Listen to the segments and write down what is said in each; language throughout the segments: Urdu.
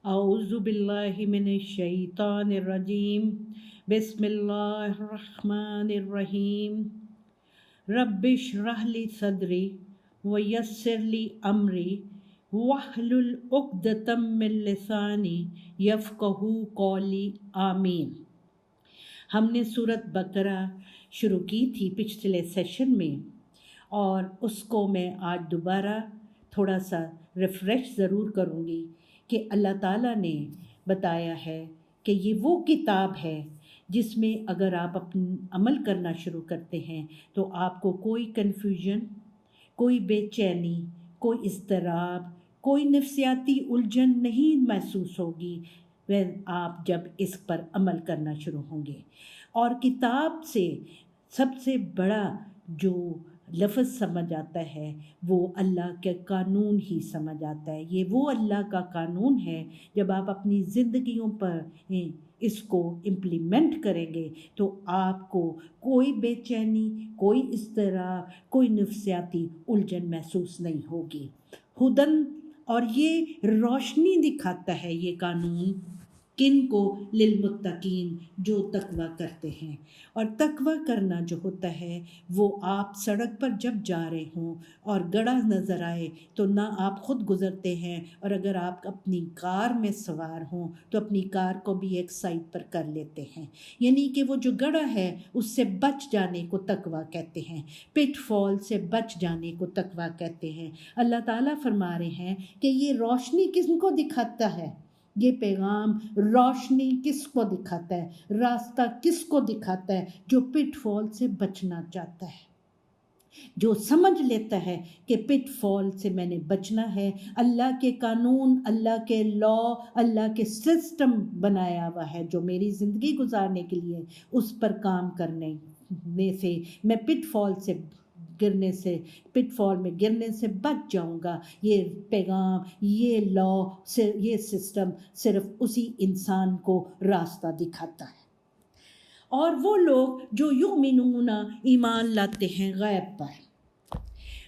اعوذ باللہ من الشیطان الرجیم بسم اللہ الرحمن الرحیم رب اشرح لی صدری ویسر لی امری واحلل عقدۃ من لسانی یفقہوا قولی آمین۔ ہم نے سورۃ بقرہ شروع کی تھی پچھلے سیشن میں، اور اس کو میں آج دوبارہ تھوڑا سا ریفریش ضرور کروں گی کہ اللہ تعالیٰ نے بتایا ہے کہ یہ وہ کتاب ہے جس میں اگر آپ عمل کرنا شروع کرتے ہیں تو آپ کو کوئی کنفیوژن، کوئی بے چینی، کوئی اضطراب، کوئی نفسیاتی الجھن نہیں محسوس ہوگی آپ جب اس پر عمل کرنا شروع ہوں گے۔ اور کتاب سے سب سے بڑا جو لفظ سمجھ آتا ہے وہ اللہ کے قانون ہی سمجھ آتا ہے۔ یہ وہ اللہ کا قانون ہے، جب آپ اپنی زندگیوں پر اس کو امپلیمنٹ کریں گے تو آپ کو کوئی بے چینی، کوئی اضطراب، کوئی نفسیاتی الجھن محسوس نہیں ہوگی۔ ہدن، اور یہ روشنی دکھاتا ہے یہ قانون کن کو؟ للمتقین، جو تقوی کرتے ہیں۔ اور تقوی کرنا جو ہوتا ہے وہ آپ سڑک پر جب جا رہے ہوں اور گڑھا نظر آئے تو نہ آپ خود گزرتے ہیں، اور اگر آپ اپنی کار میں سوار ہوں تو اپنی کار کو بھی ایک سائڈ پر کر لیتے ہیں، یعنی کہ وہ جو گڑھا ہے اس سے بچ جانے کو تقوی کہتے ہیں، پٹ فال سے بچ جانے کو تقوی کہتے ہیں۔ اللہ تعالیٰ فرما رہے ہیں کہ یہ روشنی کس کو دکھاتا ہے؟ یہ پیغام روشنی کس کو دکھاتا ہے؟ راستہ کس کو دکھاتا ہے؟ جو پٹ فال سے بچنا چاہتا ہے، جو سمجھ لیتا ہے کہ پٹ فال سے میں نے بچنا ہے۔ اللہ کے قانون، اللہ کے لا، اللہ کے سسٹم بنایا ہوا ہے جو میری زندگی گزارنے کے لیے، اس پر کام کرنے سے میں پٹ فال میں گرنے سے بچ جاؤں گا۔ یہ پیغام، یہ لا، یہ سسٹم صرف اسی انسان کو راستہ دکھاتا ہے۔ اور وہ لوگ جو یؤمنون، ایمان لاتے ہیں غیب پر۔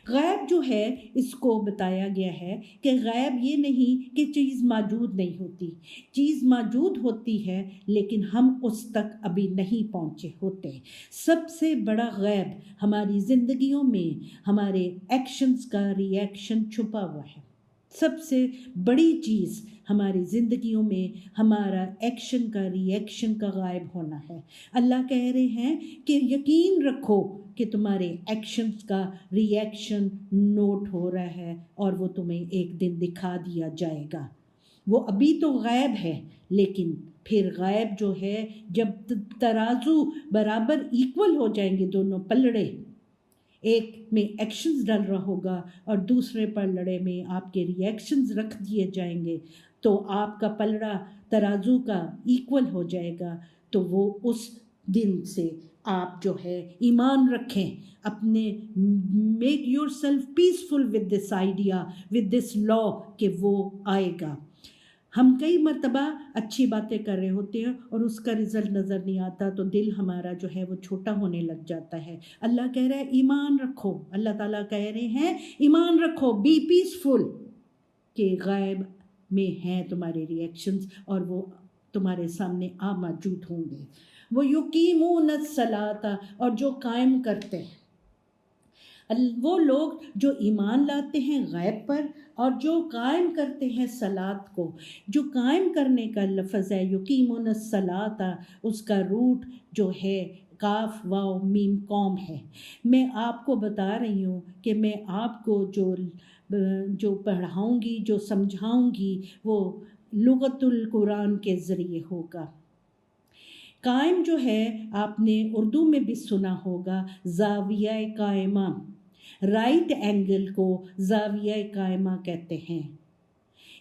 غیب جو ہے اس کو بتایا گیا ہے کہ غیب یہ نہیں کہ چیز موجود نہیں ہوتی، چیز موجود ہوتی ہے لیکن ہم اس تک ابھی نہیں پہنچے ہوتے۔ سب سے بڑا غیب ہماری زندگیوں میں ہمارے ایکشنز کا ری ایکشن چھپا ہوا ہے۔ سب سے بڑی چیز ہماری زندگیوں میں ہمارا ایکشن کا ری ایکشن کا غائب ہونا ہے۔ اللہ کہہ رہے ہیں کہ یقین رکھو کہ تمہارے ایکشنز کا ری ایکشن نوٹ ہو رہا ہے اور وہ تمہیں ایک دن دکھا دیا جائے گا۔ وہ ابھی تو غائب ہے، لیکن پھر غائب جو ہے جب ترازو برابر ایکول ہو جائیں گے، دونوں پلڑے، ایک میں ایکشنز ڈل رہا ہوگا اور دوسرے پلڑے میں آپ کے ری ایکشنز رکھ دیے جائیں گے، تو آپ کا پلڑا ترازو کا ایکول ہو جائے گا۔ تو وہ اس دن سے آپ جو ہے ایمان رکھیں، اپنے make yourself peaceful with this idea, with this law, کہ وہ آئے گا۔ ہم کئی مرتبہ اچھی باتیں کر رہے ہوتے ہیں اور اس کا رزلٹ نظر نہیں آتا تو دل ہمارا جو ہے وہ چھوٹا ہونے لگ جاتا ہے۔ اللہ کہہ رہا ہے ایمان رکھو، اللہ تعالیٰ کہہ رہے ہیں ایمان رکھو، بی پیسفل، کہ غیب میں ہیں تمہارے ری ایکشنز اور وہ تمہارے سامنے موجود ہوں گے۔ وہ یقیمون الصلاۃ، اور جو قائم کرتے ہیں، وہ لوگ جو ایمان لاتے ہیں غیب پر اور جو قائم کرتے ہیں صلاۃ کو۔ جو قائم کرنے کا لفظ ہے یقیمون الصلاۃ، اس کا روٹ جو ہے کاف واو میم قوم ہے۔ میں آپ کو بتا رہی ہوں کہ میں آپ کو جو پڑھاؤں گی، جو سمجھاؤں گی، وہ لغت القرآن کے ذریعے ہوگا۔ قائم جو ہے آپ نے اردو میں بھی سنا ہوگا، زاویہ قائمہ، رائٹ اینگل کو زاویہ قائمہ کہتے ہیں۔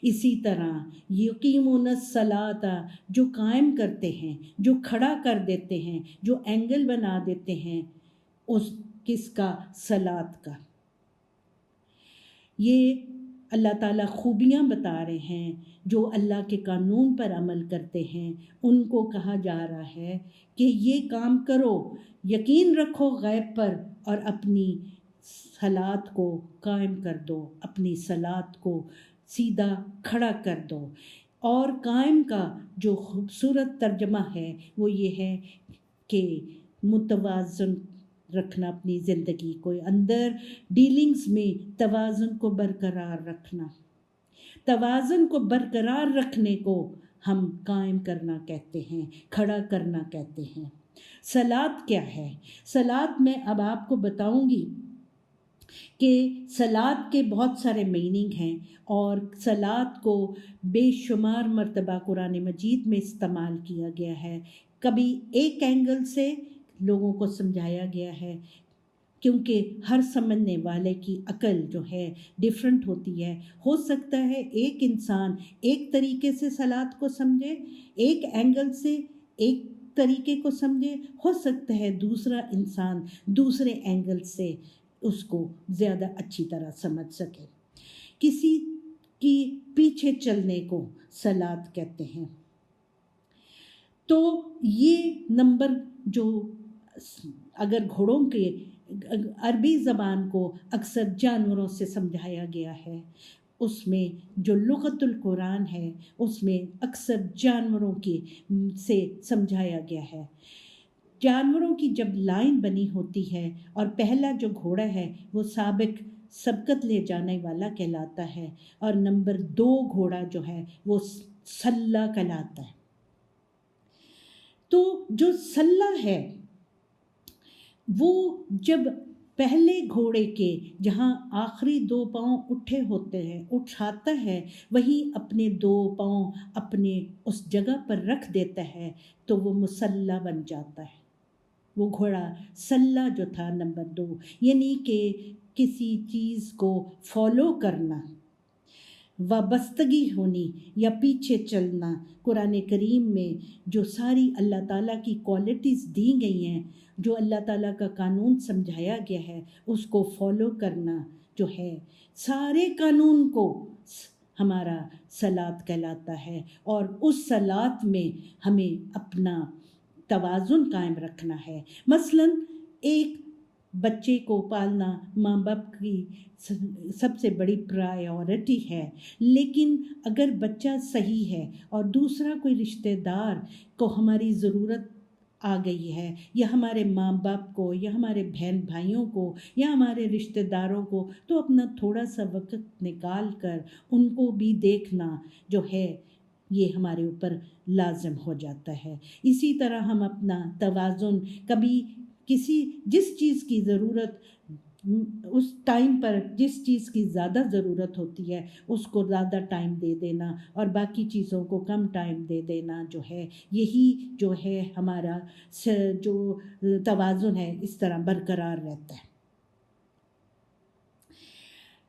اسی طرح یقیمون الصلاۃ، جو قائم کرتے ہیں، جو کھڑا کر دیتے ہیں، جو اینگل بنا دیتے ہیں، اس کس کا؟ صلاۃ کا۔ یہ اللہ تعالیٰ خوبیاں بتا رہے ہیں جو اللہ کے قانون پر عمل کرتے ہیں، ان کو کہا جا رہا ہے کہ یہ کام کرو، یقین رکھو غیب پر اور اپنی صلاۃ کو قائم کر دو، اپنی صلاۃ کو سیدھا کھڑا کر دو۔ اور قائم کا جو خوبصورت ترجمہ ہے وہ یہ ہے کہ متوازن رکھنا، اپنی زندگی کو اندر ڈیلنگز میں توازن کو برقرار رکھنا. توازن کو برقرار رکھنے کو ہم قائم کرنا کہتے ہیں، کھڑا کرنا کہتے ہیں. صلاۃ کیا ہے؟ صلاۃ میں اب آپ کو بتاؤں گی کہ صلاۃ کے بہت سارے میننگ ہیں، اور صلاۃ کو بے شمار مرتبہ قرآن مجید میں استعمال کیا گیا ہے. کبھی ایک اینگل سے لوگوں کو سمجھایا گیا ہے، کیونکہ ہر سمجھنے والے کی عقل جو ہے ڈیفرنٹ ہوتی ہے. ہو سکتا ہے ایک انسان ایک طریقے سے صلاۃ کو سمجھے، ایک اینگل سے ایک طریقے کو سمجھے، ہو سکتا ہے دوسرا انسان دوسرے اینگل سے اس کو زیادہ اچھی طرح سمجھ سکے. کسی کی پیچھے چلنے کو صلاۃ کہتے ہیں. تو یہ نمبر جو اگر گھوڑوں کے عربی زبان کو اکثر جانوروں سے سمجھایا گیا ہے، اس میں جو لغت القرآن ہے اس میں اکثر جانوروں کی سے سمجھایا گیا ہے. جانوروں کی جب لائن بنی ہوتی ہے اور پہلا جو گھوڑا ہے وہ سبقت لے جانے والا کہلاتا ہے، اور نمبر 2 گھوڑا جو ہے وہ سلہ کہلاتا ہے. تو جو سلہ ہے وہ جب پہلے گھوڑے کے جہاں آخری 2 پاؤں اٹھے ہوتے ہیں اٹھاتا ہے، وہیں اپنے 2 پاؤں اپنے اس جگہ پر رکھ دیتا ہے تو وہ مسلح بن جاتا ہے. وہ گھوڑا سلہ جو تھا نمبر 2، یعنی کہ کسی چیز کو فالو کرنا، وابستگی ہونی یا پیچھے چلنا. قرآن کریم میں جو ساری اللہ تعالیٰ کی کوالٹیز دی گئی ہیں، جو اللہ تعالیٰ کا قانون سمجھایا گیا ہے، اس کو فالو کرنا جو ہے سارے قانون کو ہمارا صلاۃ کہلاتا ہے. اور اس صلاۃ میں ہمیں اپنا توازن قائم رکھنا ہے. مثلاً ایک بچے کو پالنا ماں باپ کی سب سے بڑی پرائیورٹی ہے، لیکن اگر بچہ صحیح ہے اور دوسرا کوئی رشتہ دار کو ہماری ضرورت آ گئی ہے، یا ہمارے ماں باپ کو یا ہمارے بہن بھائیوں کو یا ہمارے رشتہ داروں کو، تو اپنا تھوڑا سا وقت نکال کر ان کو بھی دیکھنا جو ہے یہ ہمارے اوپر لازم ہو جاتا ہے. اسی طرح ہم اپنا توازن کبھی جس چیز کی ضرورت اس ٹائم پر جس چیز کی زیادہ ضرورت ہوتی ہے اس کو زیادہ ٹائم دے دینا اور باقی چیزوں کو کم ٹائم دے دینا جو ہے، یہی جو ہے ہمارا جو توازن ہے اس طرح برقرار رہتا ہے.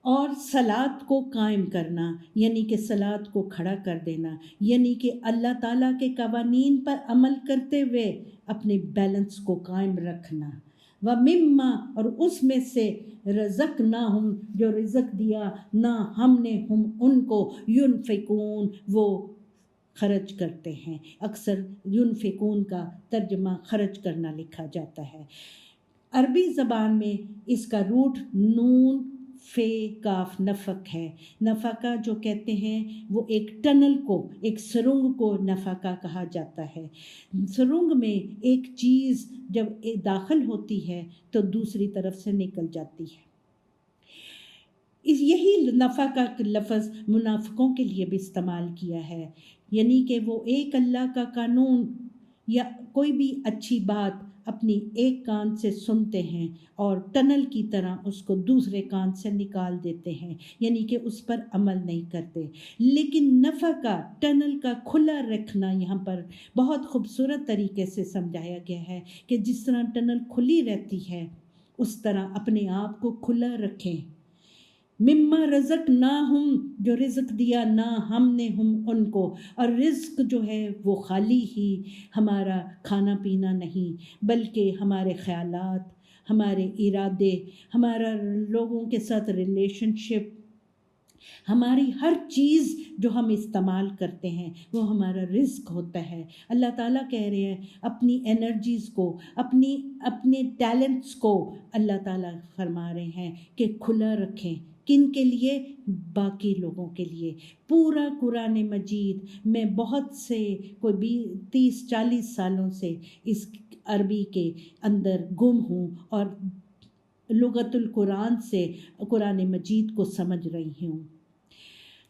اور صلاۃ کو قائم کرنا یعنی کہ صلاۃ کو کھڑا کر دینا، یعنی کہ اللہ تعالیٰ کے قوانین پر عمل کرتے ہوئے اپنے بیلنس کو قائم رکھنا. وَمِمَّا اور اس میں سے رزقناہم جو رزق دیا نہ ہم نے ہم ان کو ينفقون وہ خرچ کرتے ہیں. اکثر ينفقون کا ترجمہ خرچ کرنا لکھا جاتا ہے. عربی زبان میں اس کا روٹ نون فے کاف نفق ہے. نفقہ جو کہتے ہیں وہ ایک ٹنل کو، ایک سرنگ کو نفقہ کہا جاتا ہے. سرنگ میں ایک چیز جب داخل ہوتی ہے تو دوسری طرف سے نکل جاتی ہے. یہی نفقہ کا لفظ منافقوں کے لیے بھی استعمال کیا ہے، یعنی کہ وہ ایک اللہ کا قانون یا کوئی بھی اچھی بات اپنی ایک کان سے سنتے ہیں اور ٹنل کی طرح اس کو دوسرے کان سے نکال دیتے ہیں، یعنی کہ اس پر عمل نہیں کرتے. لیکن نفع کا ٹنل کا کھلا رکھنا یہاں پر بہت خوبصورت طریقے سے سمجھایا گیا ہے کہ جس طرح ٹنل کھلی رہتی ہے اس طرح اپنے آپ کو کھلا رکھیں. مما رزقناہم جو رزق دیا نہ ہم نے ہم ان کو، اور رزق جو ہے وہ خالی ہی ہمارا کھانا پینا نہیں بلکہ ہمارے خیالات، ہمارے ارادے، ہمارا لوگوں کے ساتھ ریلیشن شپ، ہماری ہر چیز جو ہم استعمال کرتے ہیں وہ ہمارا رزق ہوتا ہے. اللہ تعالیٰ کہہ رہے ہیں اپنی انرجیز کو، اپنے ٹیلنٹس کو اللہ تعالیٰ فرما رہے ہیں کہ کھلا رکھیں کن کے لیے؟ باقی لوگوں کے لیے۔ پورا قرآن مجید میں بہت سے کوئی 30-40 سالوں سے اس عربی کے اندر گم ہوں اور لغت القرآن سے قرآن مجید کو سمجھ رہی ہوں۔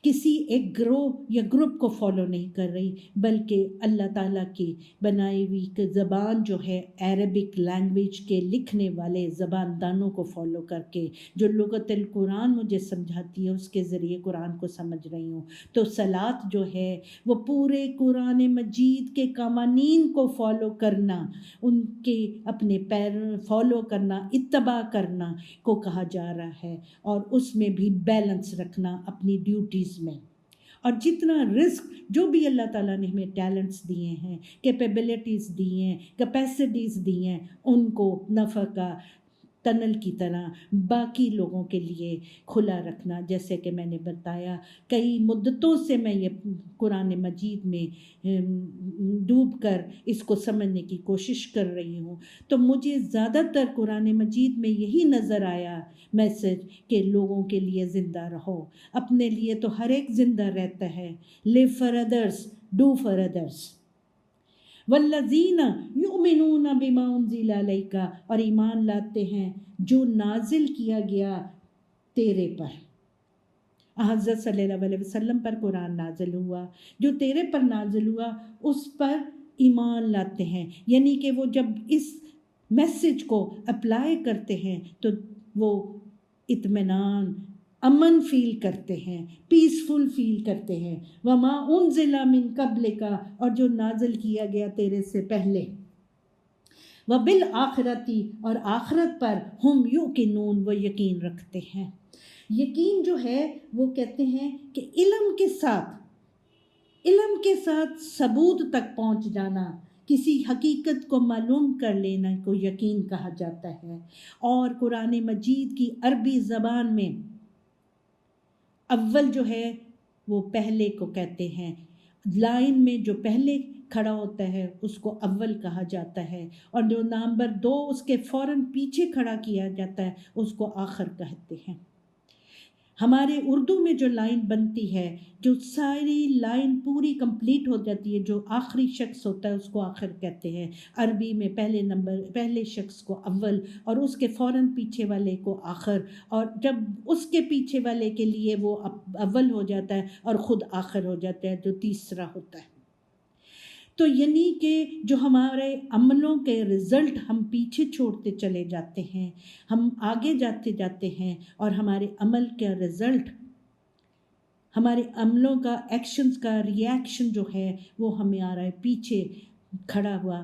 کسی ایک گروہ یا گروپ کو فالو نہیں کر رہی، بلکہ اللہ تعالیٰ کی بنائی ہوئی زبان جو ہے عربک لینگویج کے لکھنے والے زبان دانوں کو فالو کر کے جو لغت القرآن مجھے سمجھاتی ہے اس کے ذریعے قرآن کو سمجھ رہی ہوں۔ تو صلاۃ جو ہے وہ پورے قرآن مجید کے قوانین کو فالو کرنا، ان کے اپنے فالو کرنا، اتباع کرنا کو کہا جا رہا ہے، اور اس میں بھی بیلنس رکھنا اپنی ڈیوٹیز میں۔ اور جتنا رزق جو بھی اللہ تعالیٰ نے ہمیں ٹیلنٹس دیے ہیں، کیپیبلٹیز دی ہیں، کیپیسٹیز دی ہیں، ان کو نفع کا ٹنل کی طرح باقی لوگوں کے لیے کھلا رکھنا۔ جیسے کہ میں نے بتایا کئی مدتوں سے میں یہ قرآن مجید میں ڈوب کر اس کو سمجھنے کی کوشش کر رہی ہوں، تو مجھے زیادہ تر قرآن مجید میں یہی نظر آیا میسج کہ لوگوں کے لیے زندہ رہو۔ اپنے لیے تو ہر ایک زندہ رہتا ہے، live for others, do for others۔ والذین یؤمنون بما انزل الیک، اور ایمان لاتے ہیں جو نازل کیا گیا تیرے پر، حضرت صلی اللہ علیہ وسلم پر قرآن نازل ہوا، جو تیرے پر نازل ہوا اس پر ایمان لاتے ہیں۔ یعنی کہ وہ جب اس میسج کو اپلائی کرتے ہیں تو وہ اطمینان، امن فیل کرتے ہیں، پیسفل فیل کرتے ہیں۔ وما انزل من قبلک، اور جو نازل کیا گیا تیرے سے پہلے۔ وبالآخرۃ، اور آخرت پر ہم یوقنون، وہ یقین رکھتے ہیں۔ یقین جو ہے وہ کہتے ہیں کہ علم کے ساتھ ثبوت تک پہنچ جانا، کسی حقیقت کو معلوم کر لینا کو یقین کہا جاتا ہے۔ اور قرآن مجید کی عربی زبان میں اول جو ہے وہ پہلے کو کہتے ہیں، لائن میں جو پہلے کھڑا ہوتا ہے اس کو اول کہا جاتا ہے، اور جو نمبر 2 اس کے فوراً پیچھے کھڑا کیا جاتا ہے اس کو آخر کہتے ہیں۔ ہمارے اردو میں جو لائن بنتی ہے، جو ساری لائن پوری کمپلیٹ ہو جاتی ہے، جو آخری شخص ہوتا ہے اس کو آخر کہتے ہیں۔ عربی میں پہلے شخص کو اول اور اس کے فوراً پیچھے والے کو آخر، اور جب اس کے پیچھے والے کے لیے وہ اول ہو جاتا ہے اور خود آخر ہو جاتا ہے جو تیسرا ہوتا ہے۔ تو یعنی کہ جو ہمارے عملوں کے رزلٹ ہم پیچھے چھوڑتے چلے جاتے ہیں، ہم آگے جاتے ہیں، اور ہمارے عمل کا رزلٹ، ہمارے عملوں کا ایکشنز کا ریاکشن جو ہے وہ ہمارے پیچھے کھڑا ہوا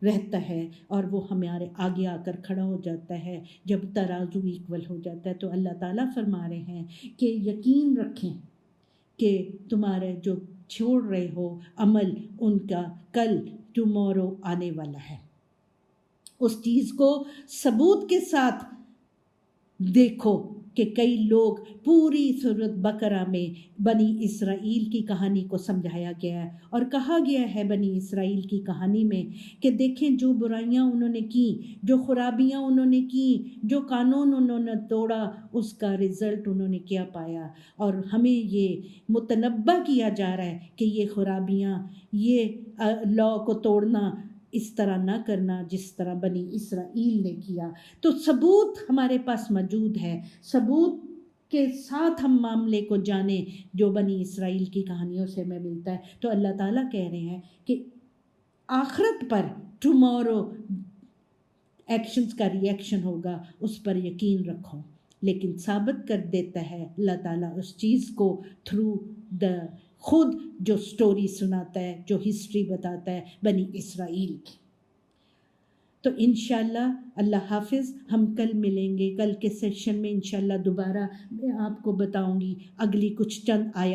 رہتا ہے، اور وہ ہمارے آگے آ کر کھڑا ہو جاتا ہے جب ترازو ایکول ہو جاتا ہے۔ تو اللہ تعالیٰ فرما رہے ہیں کہ یقین رکھیں کہ تمہارے جو چھوڑ رہے ہو عمل، ان کا کل ٹمورو آنے والا ہے۔ اس چیز کو ثبوت کے ساتھ دیکھو کہ کئی لوگ پوری سورۃ بقرہ میں بنی اسرائیل کی کہانی کو سمجھایا گیا ہے، اور کہا گیا ہے بنی اسرائیل کی کہانی میں کہ دیکھیں جو برائیاں انہوں نے کی، جو خرابیاں انہوں نے کی، جو قانون انہوں نے توڑا، اس کا رزلٹ انہوں نے کیا پایا۔ اور ہمیں یہ متنبہ کیا جا رہا ہے کہ یہ خرابیاں، یہ لا کو توڑنا، اس طرح نہ کرنا جس طرح بنی اسرائیل نے کیا۔ تو ثبوت ہمارے پاس موجود ہے، ثبوت کے ساتھ ہم معاملے کو جانیں جو بنی اسرائیل کی کہانیوں سے ہمیں ملتا ہے۔ تو اللہ تعالیٰ کہہ رہے ہیں کہ آخرت پر ٹمورو ایکشنز کا ریئیکشن ہوگا، اس پر یقین رکھو۔ لیکن ثابت کر دیتا ہے اللہ تعالیٰ اس چیز کو تھرو خود جو سٹوری سناتا ہے، جو ہسٹری بتاتا ہے بنی اسرائیل کی۔ تو انشاءاللہ اللہ حافظ، ہم کل ملیں گے، کل کے سیشن میں انشاءاللہ دوبارہ میں آپ کو بتاؤں گی اگلی کچھ چند آیات۔